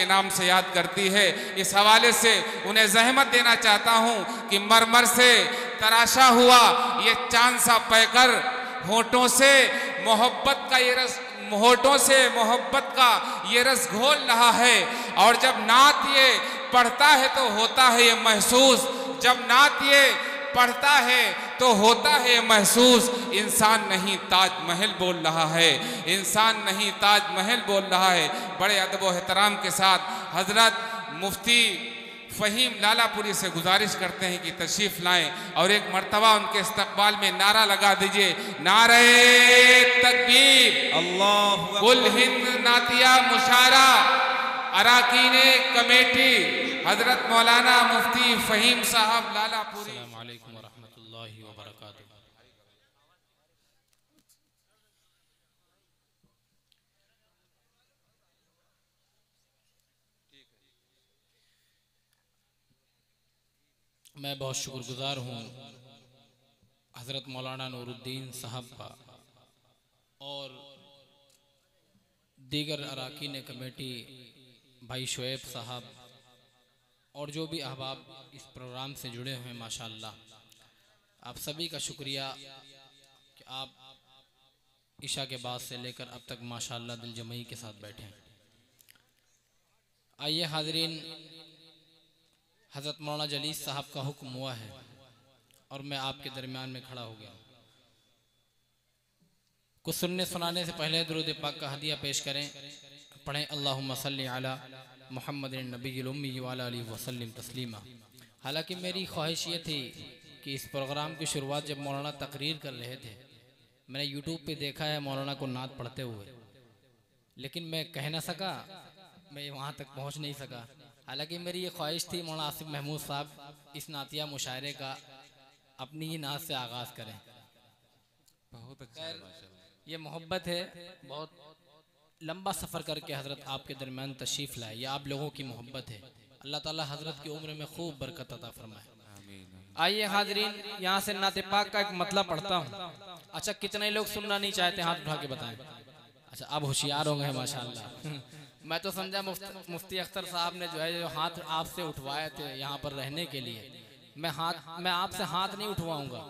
के नाम से याद करती है। इस हवाले से उन्हें जहमत देना चाहता हूँ कि मरमर से तराशा हुआ ये चांद सा पैकर होठों से मोहब्बत का ये रस, होठों से मोहब्बत का ये रस घोल रहा है। और जब नात ये पढ़ता है तो होता है ये महसूस, जब नात ये पढ़ता है तो होता है महसूस, इंसान नहीं ताजमहल बोल रहा है, इंसान नहीं ताजमहल बोल रहा है। बड़े अदब व एहतराम के साथ हजरत मुफ्ती फ़हीम लालापुरी से गुजारिश करते हैं कि तशरीफ़ लाएं और एक मर्तबा उनके इस्तकबाल में नारा लगा दीजिए, नारे तकबीर, अल्लाह कुल हिंद नातिया मुशारा अराकीने कमेटी हजरत मौलाना मुफ्ती फ़हीम साहब लालापुरी। अस्सलामु अलैकुम व रहमतुल्लाहि व बरकातुहू। मैं बहुत शुक्रगुजार हूँ हज़रत मौलाना नूरुद्दीन साहब का और दीगर अराकीन कमेटी भाई शोएब साहब और जो भी अहबाब इस प्रोग्राम से जुड़े हुए हैं। माशाअल्लाह आप सभी का शुक्रिया कि आप इशा के बाद से लेकर अब तक माशाअल्लाह दिल जमई के साथ बैठे हैं। आइए हाज़रीन, हज़रत मौलाना जलीस साहब का हुक्म हुआ है और मैं आपके दरमियान में खड़ा हो गया। कुछ सुनने सुनाने से पहले दुरूद पाक का हदिया पेश करें, पढ़ें अल्लाहुम्मा सल्ली अला मुहम्मदिन नबिय्यिल उम्मी व अला आलिहि वसल्लम तस्लीमा। हालांकि मेरी ख्वाहिश ये थी कि इस प्रोग्राम की शुरुआत जब मौलाना तकरीर कर रहे थे, मैंने यूट्यूब पे देखा है मौलाना को नात पढ़ते हुए, लेकिन मैं कह ना सका, मैं वहाँ तक पहुँच नहीं सका। हालांकि मेरी ये ख्वाहिश थी मौलाना आसिफ महमूद साहब इस नातिया मुशायरे का अपनी ही नात से आगाज़ करें। बहुत अच्छा, ये मोहब्बत है, बहुत लंबा सफ़र करके हज़रत आपके दरमियान तशरीफ़ लाए, ये आप लोगों की मोहब्बत है। अल्लाह ताला हज़रत की उम्र में खूब बरकत अता फरमाए। आइए हाज़रीन, यहाँ से नाते पाक का एक मतलब पढ़ता हूँ। अच्छा, कितने लोग सुनना नहीं चाहते हाथ उठा के बताएं। अच्छा, अब होशियार हो गए माशाअल्लाह। मैं तो समझा मुफ्ती अख्तर साहब ने जो है जो हाथ आपसे उठवाए थे यहाँ पर रहने के लिए, मैं आपसे हाथ नहीं उठवाऊंगा,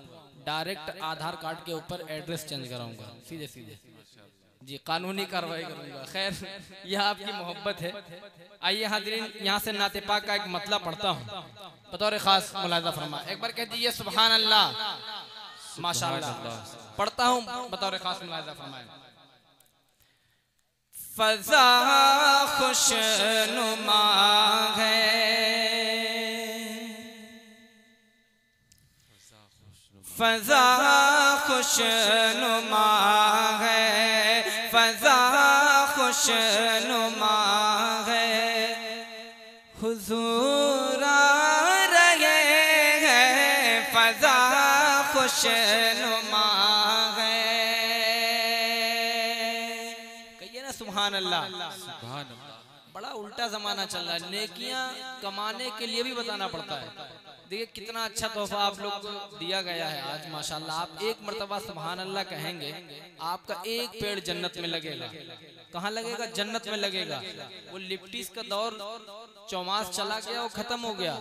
डायरेक्ट आधार कार्ड के ऊपर एड्रेस चेंज कराऊंगा, सीधे सीधे जी कानूनी कार्रवाई करूंगा। खैर, यह आपकी मोहब्बत है। आइए हाज़रीन, यहाँ से नाते पाक का एक मतलब पढ़ता हूँ, बतौर खास मुलाहिज़ा फरमा। एक बार कह दीजिए सुभान अल्लाह, माशाअल्लाह। पढ़ता हूँ बतौर खास मुलाहिज़ा फरमाए। फ़ज़ा खुशनुमा है, फ़ज़ा खुशनुमा है, फ़ज़ा खुशनुमा है, हुज़ूर आ रहे हैं, फ़ज़ा खुशनुमा है। कहिए ना सुभान अल्लाह। सुभान अल्लाह। बड़ा उल्टा ज़माना चल रहा है, नेकियां कमाने के लिए भी बताना पड़ता है। देखिए कितना अच्छा तोहफा आप लोग को दिया गया है आज माशाअल्लाह। आप एक मर्तबा सुभान अल्लाह कहेंगे, आपका एक पेड़ जन्नत में लगेगा। कहाँ लगेगा? जन्नत में लगेगा। वो लिप्टिस का दौर चौमास चला गया, वो खत्म हो गया,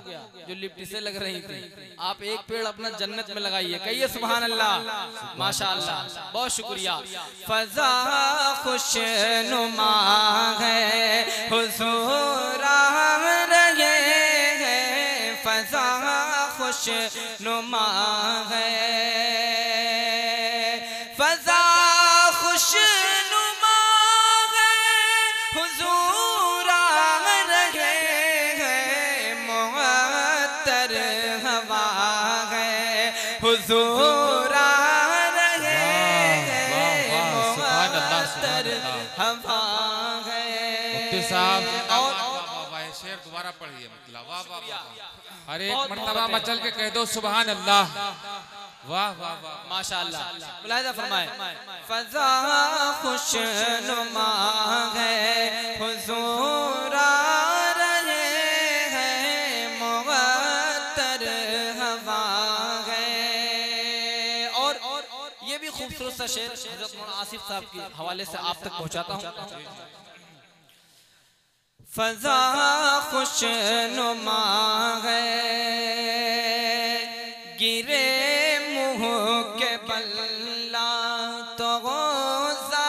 जो लिप्टिसें लग रही थी। आप एक पेड़ अपना जन्नत में लगाइए, कहिए सुभान अल्लाह, माशाअल्लाह, बहुत शुक्रिया। फ़ज़ा खुशनुमा है, हुज़ूर आ रहे हैं, फ़ज़ा खुशनुमा है, फ़ज़ा खुशनुमा है, हुज़ूर आ रहे हैं, मुअत्तर हवा है, हुज़ूर आ रहे हैं, मुअत्तर हवा है। मुफ्ती साहब और शेर दोबारा पढ़िए, मतलब वाह वाह वाह। अरे एक मर्तबा मचल के कह दो सुभान अल्लाह। वाह वाह वाह, माशाअल्लाह। मुलाहिज़ा फरमाए। फ़ज़ा खुशनुमा है, हुज़ूर आ रहे हैं, मुअत्तर हवा है। और ये भी खूबसूरत सा शेर हज़रत मौलाना आसिफ साहब के हवाले से आप तक पहुँचाता हूँ। फजा खुशनुमा है, गिरे मुँह के बल्ला तो ग़ौज़ा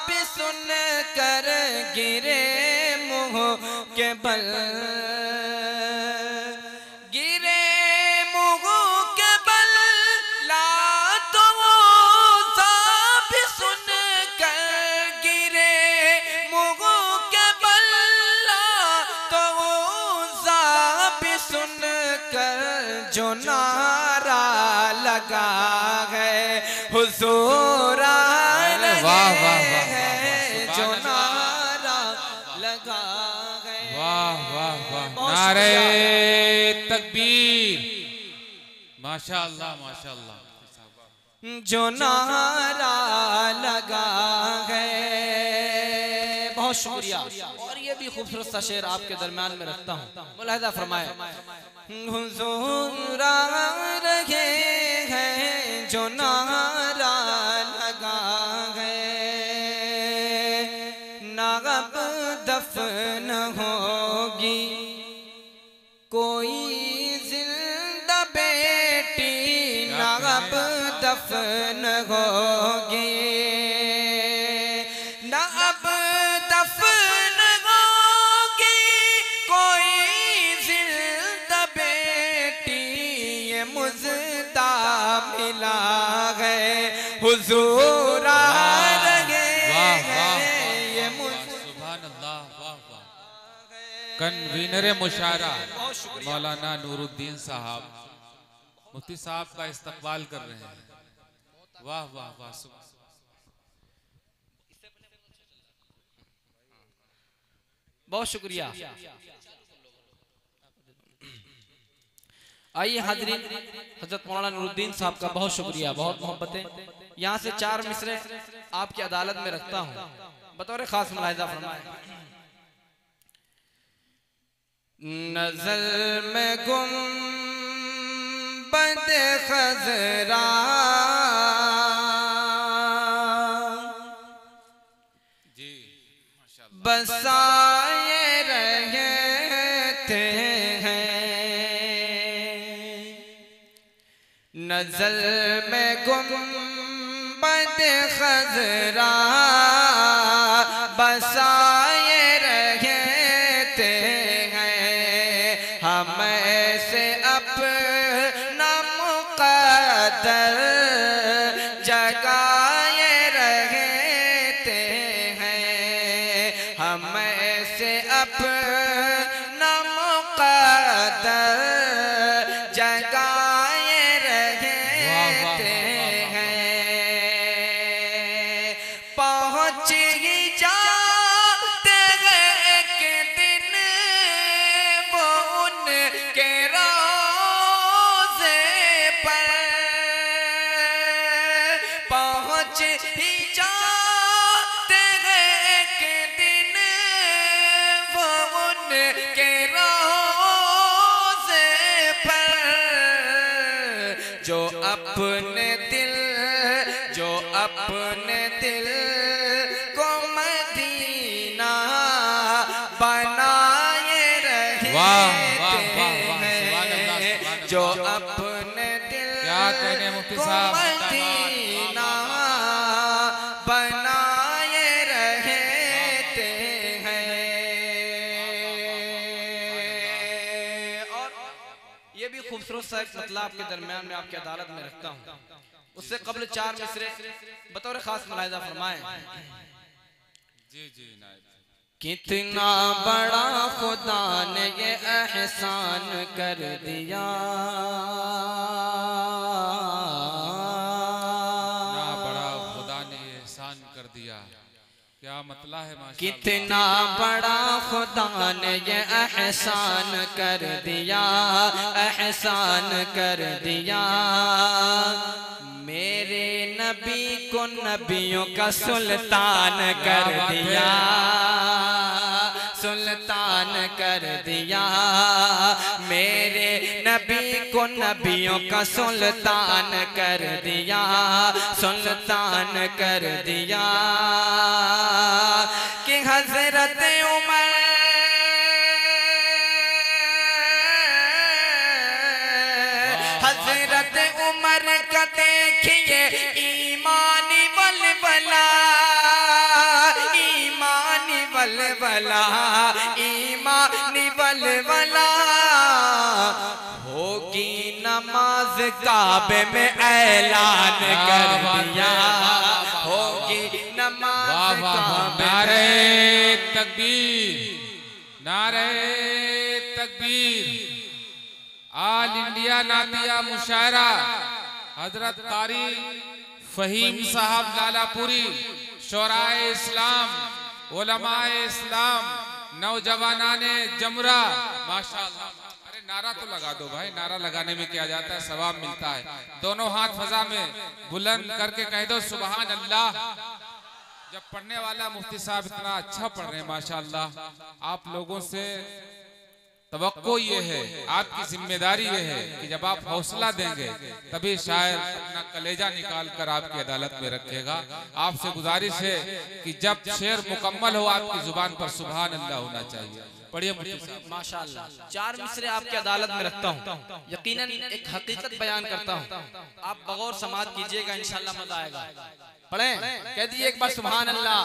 भी सुन कर गिरे मुँह के बल, गिरे मुँह के बल्ला तो ग़ौज़ा भी सुन कर गिरे मुँह के बल्ला तो ग़ौज़ा भी सुन कर जो नारा लगा है हुज़ूर आ रहे हैं, जो नारा लगा है। वाह वाह वाह, नारे तकबीर, माशाअल्लाह माशाअल्लाह। जो नारा लगा है, बहुत शुक्रिया। और ये भी खूबसूरत सा शेर आपके दरमियान में रखता हूँ, मुलाहिज़ा फरमाए। हुज़ूर आ रहे हैं, जो नारा लगा है, ना अब दफन होगी कोई जिंदा बेटी, ना अब दफन होगी, ना अब दफन होगी कोई जिंदा बेटी, ये मुझदा मिला है हुज़ूर आ रहे हैं, ये सुभान अल्लाह, वाह वाह। कन्वीनर मुशारा मौलाना नूरुद्दीन साहब मुफ्ती साहब का इस्तकबाल कर रहे हैं। वाह वाह वाह, बहुत शुक्रिया। आइए हाज़रीन, हज़रत मौलाना नूरुद्दीन साहब का बहुत शुक्रिया, बहुत मोहब्बतें। यहाँ से 4 मिसरे आपकी अदालत में रखता हूँ, बतौर खास मुलाहिज़ा फरमाएं। नज़र में गुंबद खज़रा जी बसाए रहते हैं, नज़र में गुंबद खज़रा बसाए रहते हैं, हमें से अपना मुक़द्दर जगाए रहते हैं, हमें से अपना मुक़द्दर जगाए रहते हैं, पहुँच ही जाते हैं एक दिन वो उनके रोज़े पर, पहुँच ही जाते हैं एक दिन वो उनके रोज़े पर, जो अपने दिल, जो अपने दिल को मदीना बनाए रहते हैं, जो अपने दिल क्या कहने मुफ्ती को साहब, मदीना बनाए रहते हैं। और ये भी खूबसूरत सा एक मतलब आपके दरमियान में आपकी अदालत में रखता हूँ, उससे कबल 4 मिसरे बतौर खास मुलाहिज़ा फरमाएं। जी जी नायब। कितना बड़ा खुदा ने ये एहसान कर दिया, ना बड़ा खुदा ने एहसान कर दिया, क्या मतलब है माशाअल्लाह। कितना बड़ा खुदा ने ये एहसान कर दिया, एहसान कर दिया, मेरे नबी को नबियों का सुल्तान कर दिया, सुल्तान कर दिया, मेरे नबी को नबियों का सुल्तान कर दिया, सुल्तान कर दिया, कि हजरत उमर हजरत उमर का देखिए ईमानी वलवला, ईमानी वलवला, ईमानी वलवला। होगी नमाज काबे में ऐलान कर दिया, होगी नमाज काबे। नारे तकबीर, नारे तकबीर। आल इंडिया नातिया मुशायरा हजरत कारी फहीम साहब लालापुरी, शोराए इस्लाम, उलमाए इस्लाम, नौजवानाने जमरा, माशाअल्लाह। अरे नारा तो लगा दो भाई, नारा लगाने में क्या जाता है, सवाब मिलता है। दोनों हाथ फजा में बुलंद करके कह दो सुभान अल्लाह। जब पढ़ने वाला मुफ्ती साहब इतना अच्छा पढ़ रहे हैं माशाअल्लाह, आप लोगों से तवक्को ये है, आपकी जिम्मेदारी ये है कि जब आप हौसला देंगे तभी शायद अपना कलेजा निकाल कर आपकी अदालत में रखेगा। आपसे गुजारिश है कि जब शेर मुकम्मल हो आपकी जुबान पर सुभान अल्लाह होना चाहिए। पढ़िए माशाअल्लाह। 4 मिसरे आपकी अदालत में रखता हूँ, यकीनन एक हकीकत बयान करता हूँ, आप बगौर समाज कीजिएगा, इंशाअल्लाह मजा आएगा। पढ़ें, कह दिए एक बार सुभान अल्लाह।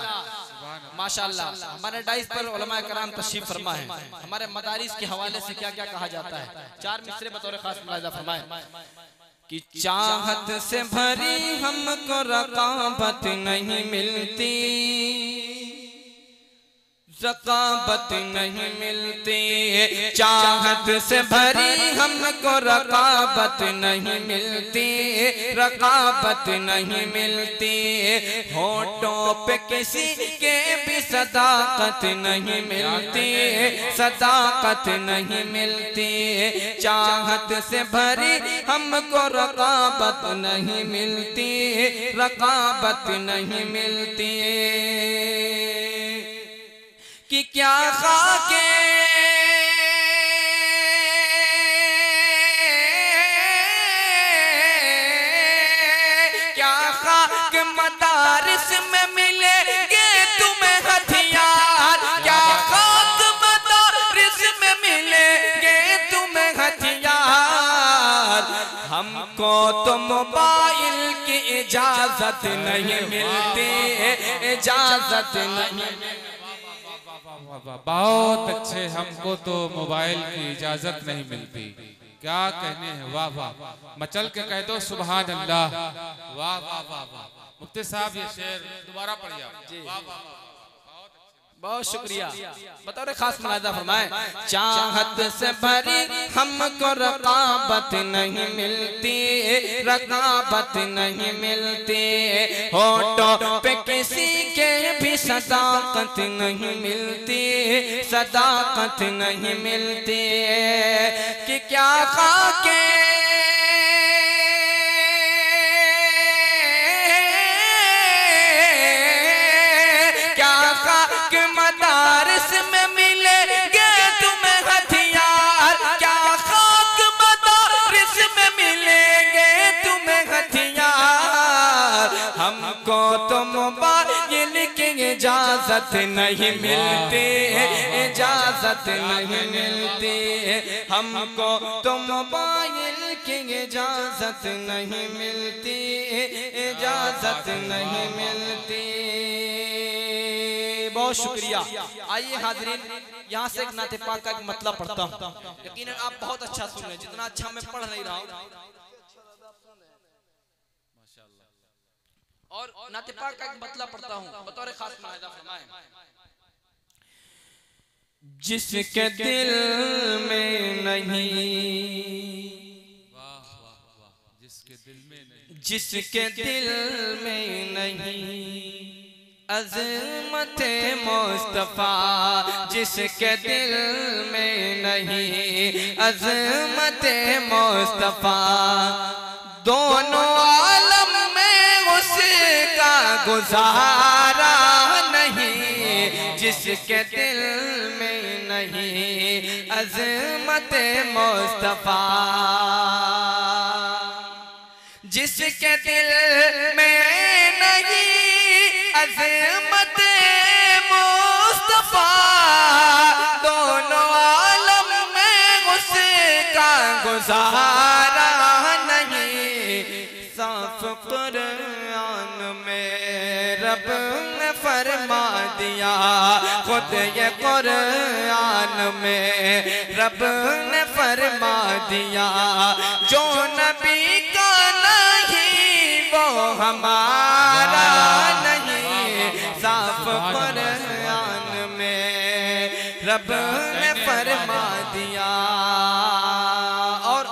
माशाअल्लाह। हमारे डाइस पर उलमा कराम तशरीफ फरमा है, हमारे मदारिस के हवाले से क्या क्या कहा जाता है। 4 मिसरे बतौर खास मुलाहिजा फरमाएं कि चाहत से भरी हमको रकाबत नहीं मिलती, रकाबत नहीं मिलती, चाहत से भरी हमको रकाबत नहीं मिलती, रकाबत नहीं मिलती। होठों पे किसी के भी सदाकत नहीं मिलती, सदाकत नहीं मिलती। चाहत से भरी हमको रकाबत नहीं मिलती, रकाबत नहीं मिलती। कि क्या खाके क्या खाक मदारिस में मिलेंगे तुम्हें हथियार, क्या खाक मदारिस में मिलेंगे तुम्हें हथियार। हमको तो मोबाइल की इजाजत नहीं मिलती, इजाजत नहीं। बहुत अच्छे, हमको तो मोबाइल की इजाजत नहीं मिलती। क्या कहने हैं, वाह वाह। मचल के कह दो सुभान अल्लाह। वाह वाह वाह वाह। मुफ्ती साहब ये शेर दोबारा पढ़िए। वाह वाह, बहुत शुक्रिया। बतौर खास मुलाहिजा फरमाएं। चाहत से भरी हमको रकाबत नहीं मिलती, रकाबत नहीं मिलती। होठों पे किसी के भी सदाकत नहीं मिलती, सदाकत नहीं मिलती। कि क्या खाके मदारिस में मिलेंगे तुम्हें हथियार, क्या खाक मदारिस में मिलेंगे तुम्हें हथियार। हमको तो मोबाइल की इजाजत नहीं मिलती, इजाजत नहीं मिलती। हमको तो मोबाइल की इजाजत नहीं मिलती, इजाजत नहीं मिलती। बहुत शुक्रिया। आइए हाज़रीन, यहाँ से एक नाते पाक का एक मतलब पढ़ता हूँ। यकीनन आप बहुत अच्छा सुन रहे हैं, जितना अच्छा मैं पढ़ नहीं रहा हूँ। और नाते पाक का एक मतलब पढ़ता हूँ, बतौर खास मुलाहिजा फरमाएं। जिसके दिल में नहीं, जिसके दिल में नहीं अज़मत मुस्तफ़ा, जिसके दिल में नहीं अज़मत मुस्तफ़ा, दोनों आलम में उसका गुजारा नहीं। जिसके दिल में नहीं अज़मत मुस्तफ़ा, जिसके दिल में नहीं अज़मत मुस्तफ़ा, दोनों आलम में उसका गुजारा नहीं। रब ने फरमा दिया खुद ये कुरान में, रब ने फरमा दिया जो नबी का नहीं वो हमारा नहीं, साफ कुरान में रब ने फरमा दिया। और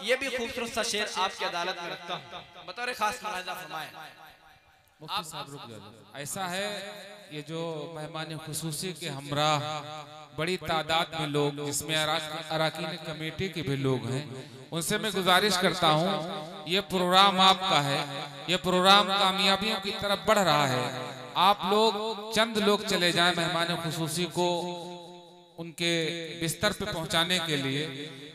ये भी खूबसूरत सा शेर आपकी अदालत में रखता हूँ, बतौर खास मुलाहिजा फरमाएं। ऐसा है ये जो मेहमान खुसूसी के हमरा बड़ी तादाद में लोग, जिसमें अराकीन कमेटी के भी लोग हैं, उनसे मैं गुजारिश करता हूँ ये प्रोग्राम आपका है, ये प्रोग्राम कामयाबियों की तरफ बढ़ रहा है। आप लोग चंद लोग चले जाएं मेहमान खुसूसी को उनके बिस्तर पे पहुंचाने के लिए,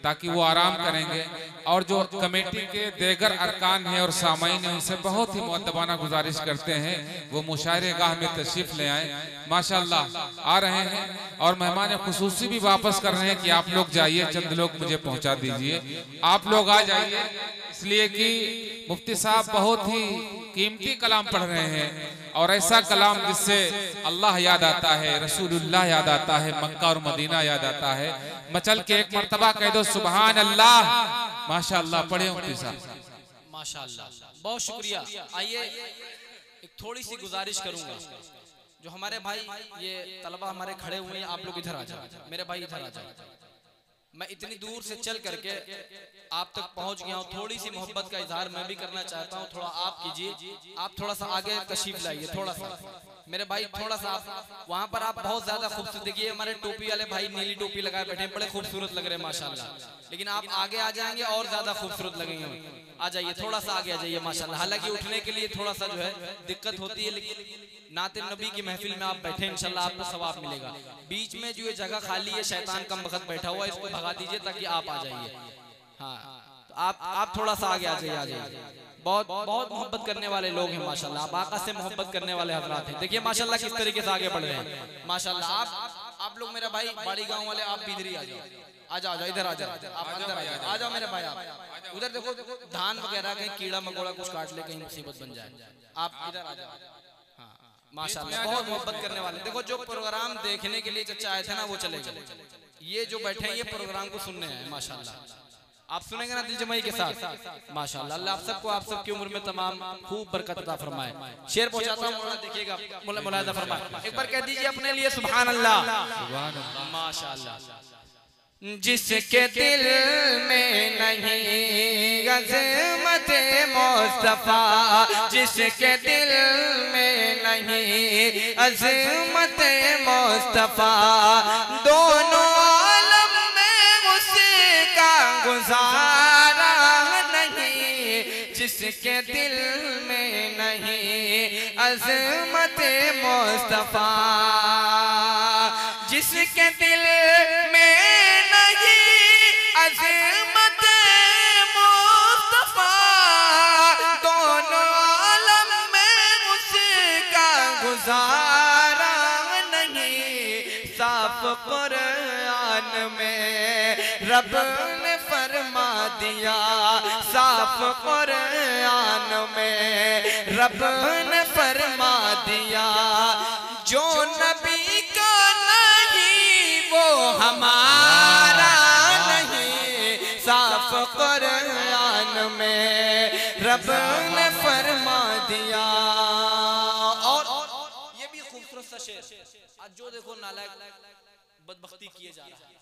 ताकि वो आराम करेंगे। और जो कमेटी के देगर अरकान हैं और सामाईन हैं, उनसे बहुत ही मुअद्दबाना गुजारिश करते हैं वो मुशायरे गाह में तशरीफ ले आए। माशाअल्लाह आ रहे हैं और मेहमान खुसूसी भी वापस कर रहे हैं कि आप लोग जाइए, चंद लोग मुझे पहुंचा दीजिए, आप लोग आ जाइए, इसलिए कि मुफ्ती साहब बहुत ही कीमती कलाम पढ़ रहे हैं और ऐसा कलाम जिससे अल्लाह याद आता है, रसूलुल्लाह याद आता है, मक्का और मदीना याद आता है। मचल के एक मर्तबा कह दो सुभान अल्लाह। माशाअल्लाह पढ़े मुफ्ती साहब। माशाअल्लाह, बहुत शुक्रिया। आइए एक थोड़ी सी गुजारिश करूंगा, जो हमारे भाई ये तलबा हमारे खड़े हुए हैं, आप लोग इधर आ जाओ, मेरे भाई इधर आ जाओ। मैं इतनी दूर से चल करके आप तक पहुंच गया हूँ, थोड़ी सी मोहब्बत का इजहार मैं भी करना चाहता हूँ, थोड़ा आप कीजिए। आप थोड़ा सा आगे तशरीफ लाइए, थोड़ा सा मेरे भाई, थोड़ा सा आप वहाँ पर आप बहुत ज्यादा खूबसूरत देखिए। हमारे टोपी वाले भाई नीली टोपी लगाए बैठे हैं, बड़े खूबसूरत लग रहे हैं माशाल्लाह, लेकिन आप आगे आ जाएंगे और ज्यादा खूबसूरत लगेंगे। आ जाइए, थोड़ा सा आगे आ जाइए माशाल्लाह। हालांकि उठने के लिए थोड़ा सा जो है दिक्कत होती है, लेकिन नाते नबी की महफिल में आप बैठे इंशाल्लाह आपको सवाब मिलेगा। बीच में जो ये जगह खाली है, शैतान कम वक्त बैठा हुआ है, इसको भगा दीजिए ताकि आप आ जाइए। हाँ, तो आप थोड़ा सा आगे आ जाइए, आ जाइए। बहुत बहुत मोहब्बत करने वाले लोग हैं माशाल्लाह, आप आका से मोहब्बत करने वाले हजरात हैं। देखिए माशाल्लाह किस तरीके से आगे बढ़ रहे हैं माशाल्लाह। आप लोग मेरा भाई बाड़ी गांव वाले, आप भी इधर ही आ जाओ, आ जाओ, इधर आ जाओ, आप अंदर आ जाओ मेरे भाई। आप उधर देखो, धान वगैरह कहीं कीड़ा मकोड़ा कुछ काट ले, कहीं मुसीबत बन जाए, आप इधर आ जाओ। माशाल्लाह बहुत मोहब्बत करने वाले। देखो जो प्रोग्राम देखने के लिए चचा आए थे ना, वो चले गए। ये जो बैठे हैं ये प्रोग्राम को सुनने हैं माशाल्लाह। आप सुनेंगे ना दिल जमाई के साथ माशाल्लाह। अल्लाह आप सबको, आप सबकी उम्र में तमाम खूब बरकत अता फरमाए। शेर पहुंचाता हूं, मौला देखिएगा, मुलाहिजा फरमाए। एक बार कह दीजिए अपने लिए सुभान अल्लाह माशाल्लाह। जिसके दिल में नहीं अज़मत मुस्तफा, जिसके दिल में नहीं अज़मत मुस्तफा, दोनों आलम में उसका गुजारा नहीं। जिसके दिल में नहीं अज़मत मुस्तफा, जिसके दिल में अज़मत मुस्तफा, दोनों आलम में उसका गुजारा नहीं। साफ कुरान में रब ने फरमा दिया, साफ कुरान में रब ने फरमा दिया जो नबी का नहीं वो हमारा नहीं। साफ कुरान में रब ने फरमा दिया। और ये भी खूबसूरत सा शेर, आज जो देखो नालायक बदबख्ती किए जा रहा है,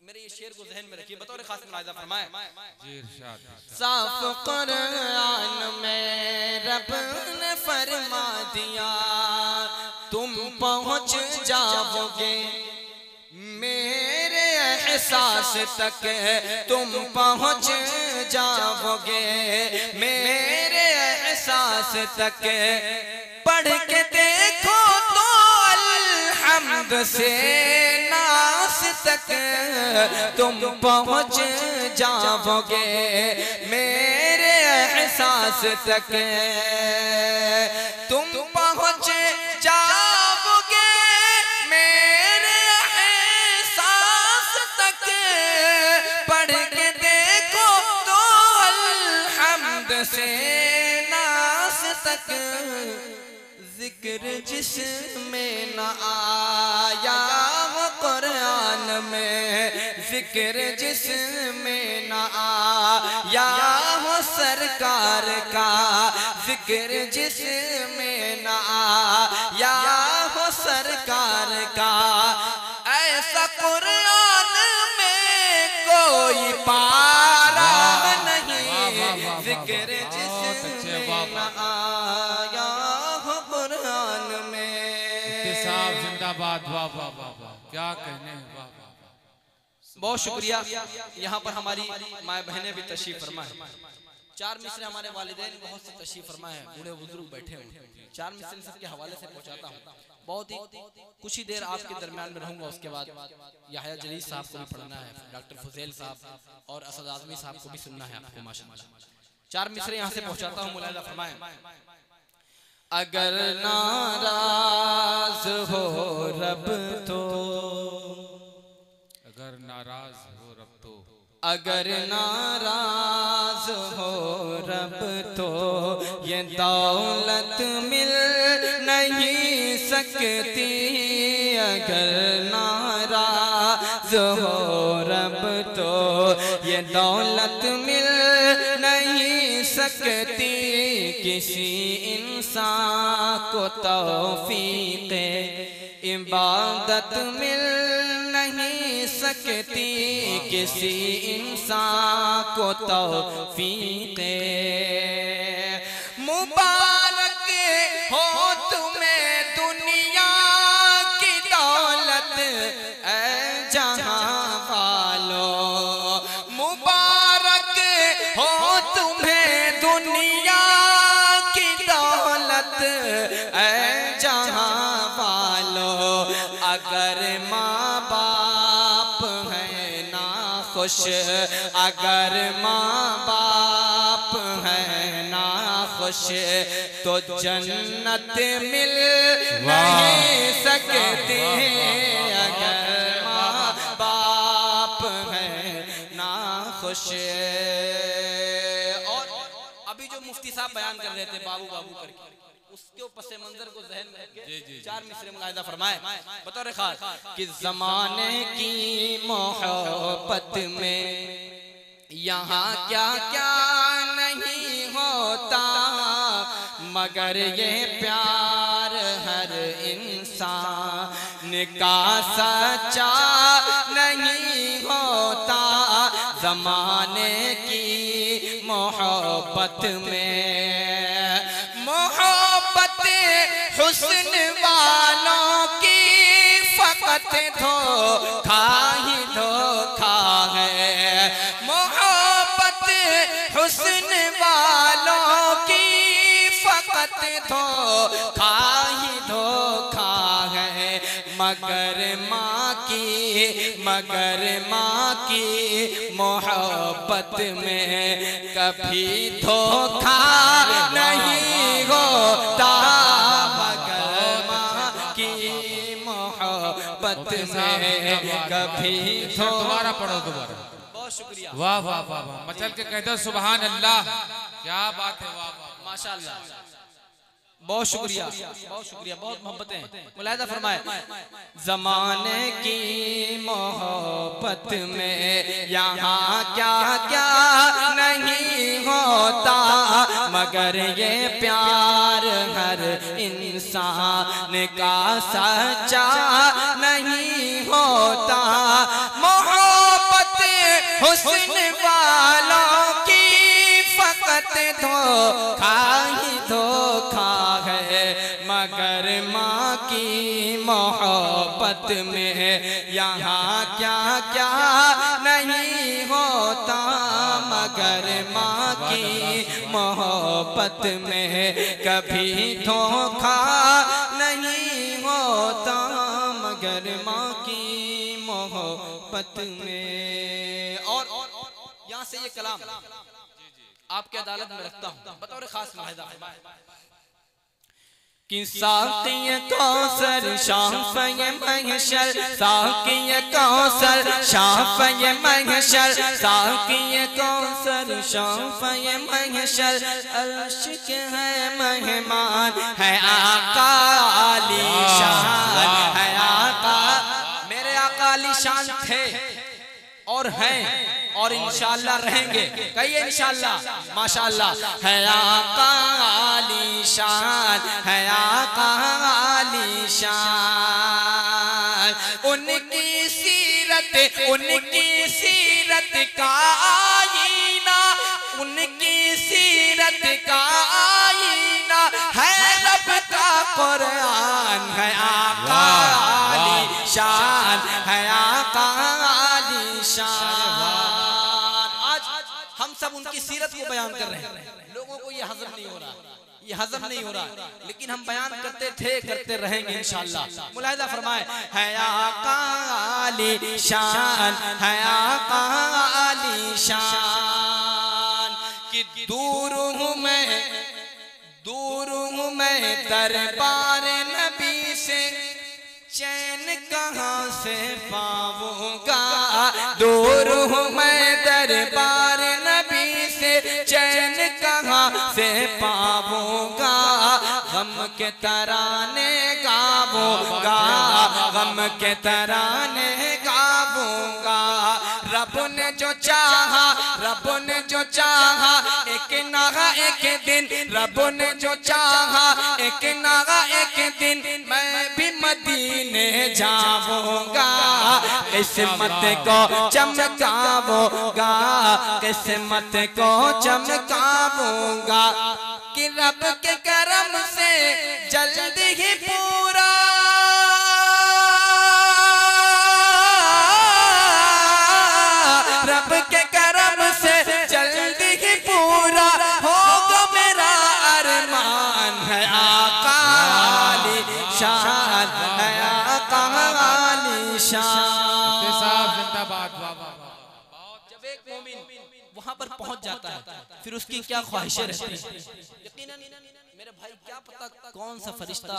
मेरे ये शेर को जहन में रखिए, बतौर खास मुलाहिजा फरमाए। साफ कुरान में रब ने फरमा दिया, तुम पहुंच जाओगे मेरे एहसास तक, तुम पहुंच जाओगे मेरे एहसास तक। पढ़ के देखो तो अल्हम्द से नास तक, तुम पहुंच जाओगे मेरे एहसास तक। तुम पहुंच जाओगे मेरे एहसास तक। पढ़ के देखो तो अल्हम्द से नास तक। जिक्र जिसमें न आया वो कुरान में, जिक्र जिसमें न आया हो सरकार का, जिक्र जिसमें न आया हो सरकार का, ऐसा कुरान में कोई पारा नहीं, जिक्र जिसमें न आया हो कुरान में। साहब जिंदाबाद, वाह वाह वाह वाह, क्या कहने हैं, वाह वाह। बहुत शुक्रिया। यहाँ पर हमारी माए बहनें भी तशरीफ फरमा है। 4 मिसरे हमारे वालिदैन बहुत से तशरीफ फरमा है, बूढ़े बुजुर्ग बैठे हैं। 4 मिसरे सबके हवाले से पहुँचाता हूँ। बहुत ही कुछ ही देर आपके दरमियान में रहूँगा, उसके बाद याहया जलील साहब को भी पढ़ना है, डॉक्टर फुजैल साहब और असद आज़मी साहब को भी सुनना है आपको माशाअल्लाह। 4 मिसरे यहाँ से पहुँचाता हूँ, मुलाहिज़ा फरमाएं। अगर नाराज हो रब तो, अगर नाराज हो रब तो, अगर नाराज हो रब तो ये दौलत मिल नहीं सकती, अगर नाराज हो रब तो ये दौलत मिल नहीं सकती, किसी इंसान को तौफीक इबादत मिल नहीं सकती, किसी इंसान को तौफीक मुबारक हो तुम्हें दुनिया की दौलत ऐ जहां वालों, मुबारक हो तुम्हें दुनिया की दौलत ऐ जहां वालों, अगर माँ बाप है ना खुश, अगर माँ बाप है ना खुश तो जन्नत मिल नहीं सकती, अगर माँ बाप है ना खुश। और अभी जो मुफ्ती साहब बयान कर रहे थे बाबू बाबू करके, उसके पस मंजर को जहन में रखके 4 मिसरे मुलाहिज़ा फरमाए। बतौर खास कि ज़माने की मोहब्बत में यहाँ क्या क्या नहीं होता, मगर ये प्यार हर इंसान का सच्चा नहीं होता, ज़माने की मोहब्बत में, मोहब्बत हुस्न वालों की फकत धोखा ही धोखा है, मोहब्बत हुस्न वालों की फकत धोखा ही धोखा है, मगर माँ की मोहब्बत में कभी धोखा नहीं होता, मगर माँ की मोहब्बत में कभी दोबारा पढ़ो दोबारा। बहुत शुक्रिया। वाह वाह वाह वाह, मचल के कह दो सुभान अल्लाह, क्या बात है, वाह वाह माशाअल्लाह। बहुत शुक्रिया, बहुत शुक्रिया, बहुत मोहब्बतें। मुलाहिज़ा फरमाए। ज़माने की मोहब्बत में यहाँ क्या क्या नहीं होता, मगर ये प्यार हर इंसान का सच्चा नहीं होता, मोहब्बत हुस्न वालों की फकत धोखा ही धोखा है, मगर माँ की मोहब्बत में यहाँ क्या क्या नहीं होता, मगर माँ की मोहब्बत में कभी धोखा नहीं होता, मगर माँ की मोहब्बत में। और यहाँ से ये कलाम आपके अदालत में रखता हूँ, बतौर खास मुलाहिज़ा कि साक़ी कौसर शाफ़े महशर, साक़ी कौसर शाफ़े महशर, साक़ी कौसर शाफ़े महशर, अर्श के है मेहमान है आका आलीशान, है आका मेरे आका आलीशान थे और हैं और इंशाअल्लाह रहेंगे। कहिए इंशाअल्लाह, माशाअल्लाह। है आका आलीशान, है आका आलीशान, उनकी सीरत का आईना, उनकी सीरत का आईना है रब का कुरान, है आका आलीशान, है आका आलीशान। हम सब उनकी सीरत को बयान कर रहे हैं, लोगों को ये हजम नहीं हो रहा, ये हजम नहीं हो रहा, लेकिन हम बयान करते थे, करते रहेंगे इंशाअल्लाह। मुलाहिजा फरमाए, है आका आलीशान, है आका आलीशान, कि दूर हूँ मैं दरबार नबी से, चैन कहाँ से पाऊंगा, दूर हूँ मैं दरबार नबी से, चैन कहाँ से पाऊंगा, गम के तराने गाऊंगा, गम के तराने गाऊंगा। रब ने जो चाहा, रब ने जो चाहा, एक ना एक दिन, रब ने जो चाहा, एक ना एक दिन, मैं भी मदीने जाऊंगा, किस्मत को चमकाऊंगा, किस्मत को चमकाऊंगा, कि रब के करम से जल्द ही पूरा, रब के करम से जल्द ही पूरा होगा मेरा अरमान, है आका आलीशान, है आका आलीशान। जब एक मोमिन वहां पर पहुंच जाता है, फिर उसकी क्या ख्वाहिशें रहती हैं। यकीनन मेरे भाई, क्या पता कौन सा फरिश्ता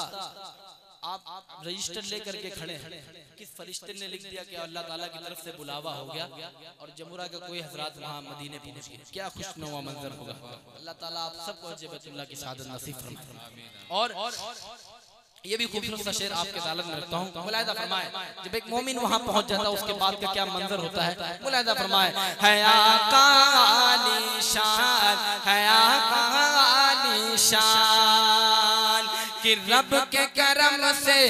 आप रजिस्टर लेकर के खड़े हैं, किस फरिश्ते ने लिख दिया कि अल्लाह ताला की तरफ से बुलावा हो गया और जमुरा का कोई हजरात वहाँ मदीने पहुंच गए, क्या खुशनुमा मंजर होगा। अल्लाह ताला आप सबको बैतुल्लाह की शहादत नसीब फरमाए। और ये भी खूबसूरत सा शेर आपके अदालत में रखता हूँ। मुलाहिजा फरमाए, जब एक मोमिन वहाँ पहुँच जाता है, उसके बाद का क्या मंजर होता है। मुलाहिजा फरमाए, है आका आलीशान, है आका आलीशान, कि रब के करम से,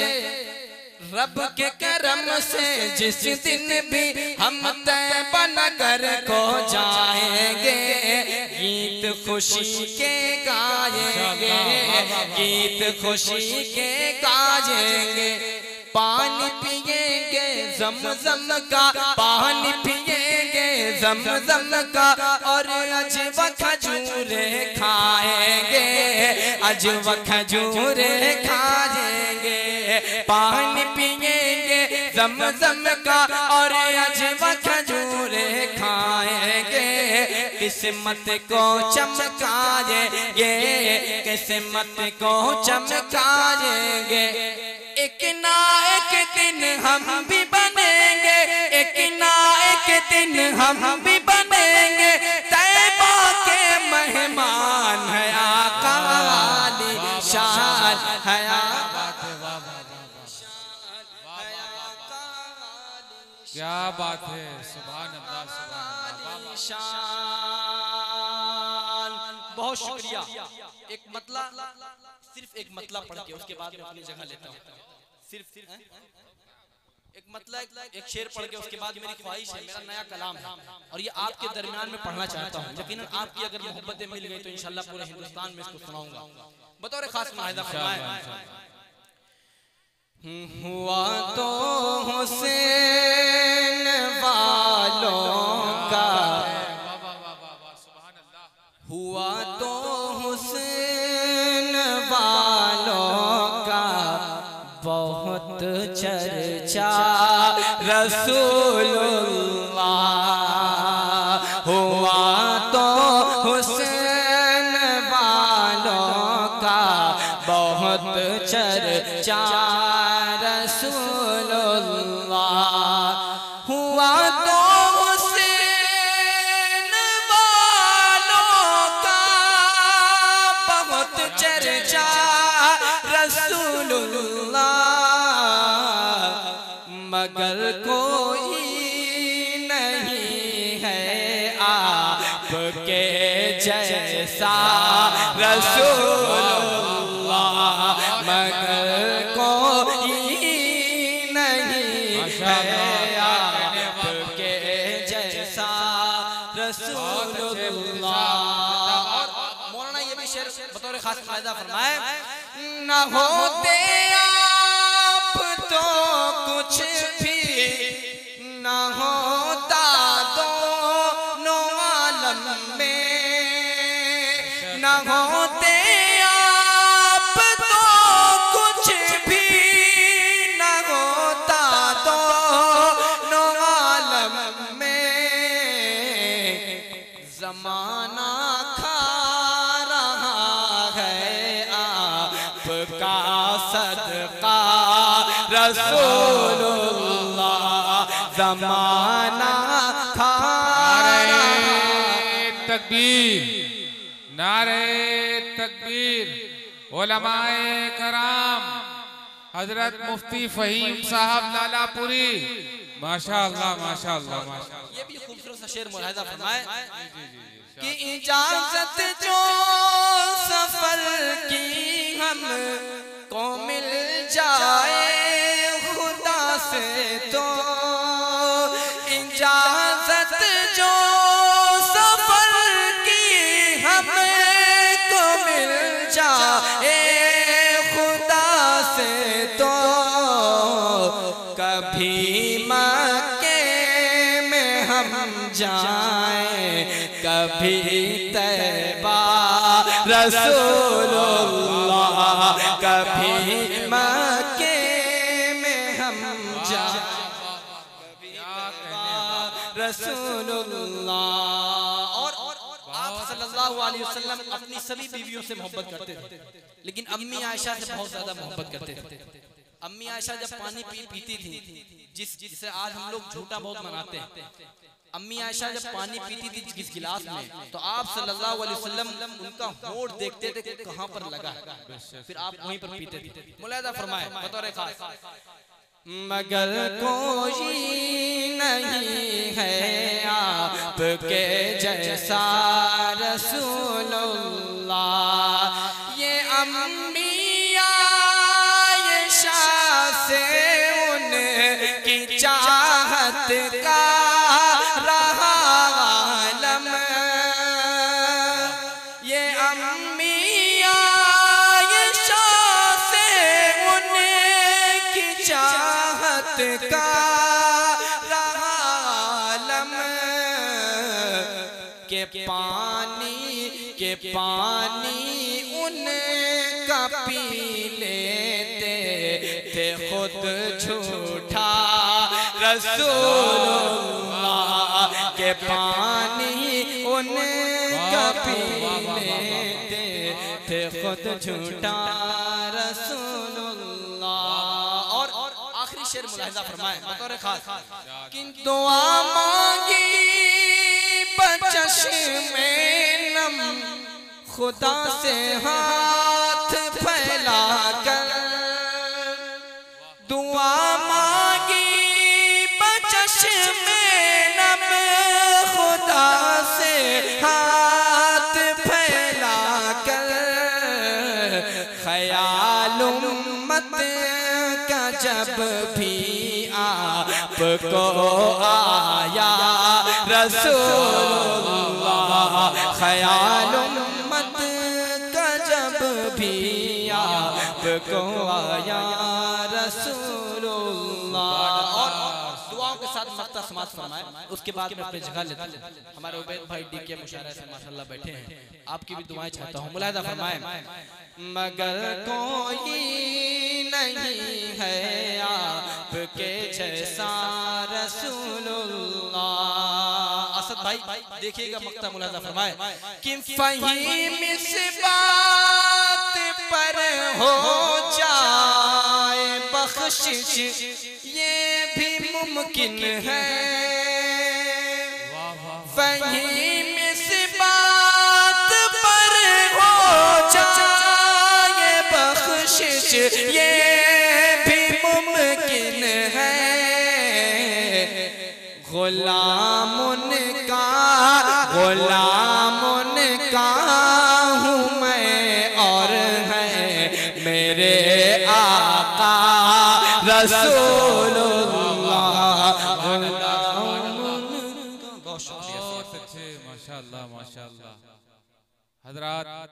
रब के करम से जिस दिन भी हम तैबा नगर को जाएंगे, गीत खुशी के गाएंगे, गीत खुशी के गाएंगे, पानी पिएंगे ज़मज़म का, पानी पिएंगे ज़मज़म का, और अजवा खजूरे खाएंगे, अजवा खजूरे खाएंगे, पानी पिएंगे ज़मज़म का, और अजवा खजूरे खाएंगे, किस्मत को चमकाएंगे, किस्मत को चमकाएंगे। एक ना एक दिन हम भी बनेंगे, एक ना एक दिन हम भी बनेंगे, तैबा के मेहमान, है आका आलीशान, है क्या बात है, सुभान अल्लाह, सुभान अल्लाह। बहुत शुक्रिया। एक मतला, सिर्फ एक मतला पढ़ के उसके बाद मैं अपनी जगह लेता हूँ। सिर्फ एक मतलब एक शेर पढ़ के उसके बाद मेरी ख्वाहिश है, मेरा नया कलाम है और ये आपके दरमियान में पढ़ना चाहता हूँ। यकीनन आपकी अगर मोहब्बतें मिल गई तो इंशाल्लाह पूरे हिंदुस्तान में इसको सुनाऊंगा। बतौर खास मुलाहिजा फरमाए, हुआ तो हुसैन वालों का, हुआ तो हुसैन वालों का बहुत चर्चा रसूलुल्लाह, हुआ तो हुसैन वालों का बहुत जैसा रसूलुल्लाह मगर कोई नहीं है आपके जैसा रसूलुल्लाह। और मौलाना ये भी शेर बतौर खास फायदा फरमाए, न होते आप तो कुछ भी न होता दोनों आलम में, न होते आप तो कुछ भी न होता दोनों आलम में। जमाना खा रहा है आपका सदका रसूलुल्लाह, ज़माना खा रहा। तकबीर, नारे तकबीर। उलमाए कराम, हजरत मुफ्ती फहीम साहब लालापुरी, माशाअल्लाह माशाअल्लाह माशाअल्लाह। ये भी खूबसूरत सा शेर मुलाहिजा फरमाए कि इजाजत जो सफर की हम को मिल जाए खुदा से, तो इजाजत जो सफर की हमको मिल जाए खुदा से, तो कभी मक्के में हम जाएं कभी तैबा रसूलुल्लाह, कभी मक्के में हम जाएं कभी तैबा रसूलुल्लाह। और आप सल्लल्लाहु अलैहि वसल्लम अपनी सभी बीवियों से मोहब्बत करते थे, लेकिन अम्मी आयशा से बहुत ज्यादा मोहब्बत करते थे। अम्मी आयशा जब पानी पीती थी, जिसे आज हम लोग झूठा बहुत मनाते हैं, अम्मी आयशा जब पानी पीती थी जिस गिलास में, तो आप सल्लल्लाहु अलैहि वसल्लम उनका होंठ देखते थे कहां पर लगा है, फिर आप वहीं पर पीते थे। मुलाहिजा फरमाए बतौर खास, मगर कोई नहीं है आपके जैसा रसूलुल्लाह। ये अम्मी आयशा से उनकी चाहत का रहा आलम, ये अम्मी आयशा से उनकी चाहत का रहा आलम, के पानी उनका पी लेते थे खुद झूठा रसूलुल्लाह, के पानी उनका पी लेते थे खुद झूठा रसूलुल्लाह। और आखिरी शेर मुलाहिजा फरमाए बतौर खास, किन दुआ मांगी चश्मे नम खुदा से हाथ फैला कर, दुआ मांगी चश्मे नम खुदा से हाथ फैला कर, ख्याल उम्मत का जब भी आपको आया रसूलुल्लाह, ख्याल उम्मत का जब भी आपको आया रसूलुल्लाह। और दुआओं के साथ मक्ता समाज फरमाए, उसके बाद में अपनी जगह लेते हैं। हमारे उबैद भाई डी के मुशायरा से माशाल्लाह बैठे हैं, आपकी भी दुआएं चाहता हूँ। मुलाहिजा फरमाए, मगर कोई नहीं है आपके जैसा रसूलुल्लाह। असद भाई देखिएगा मक्ता मुलाहिजा फरमाए कि फहीम इस बात पर हो जाए बख्शिश ये भी मुमकिन है, फहीम इस बात पर हो जाए बख्शिश ये भी मुमकिन है, गुलाम उनका बहुत अच्छे, माशाअल्लाह माशाअल्लाह हजरात।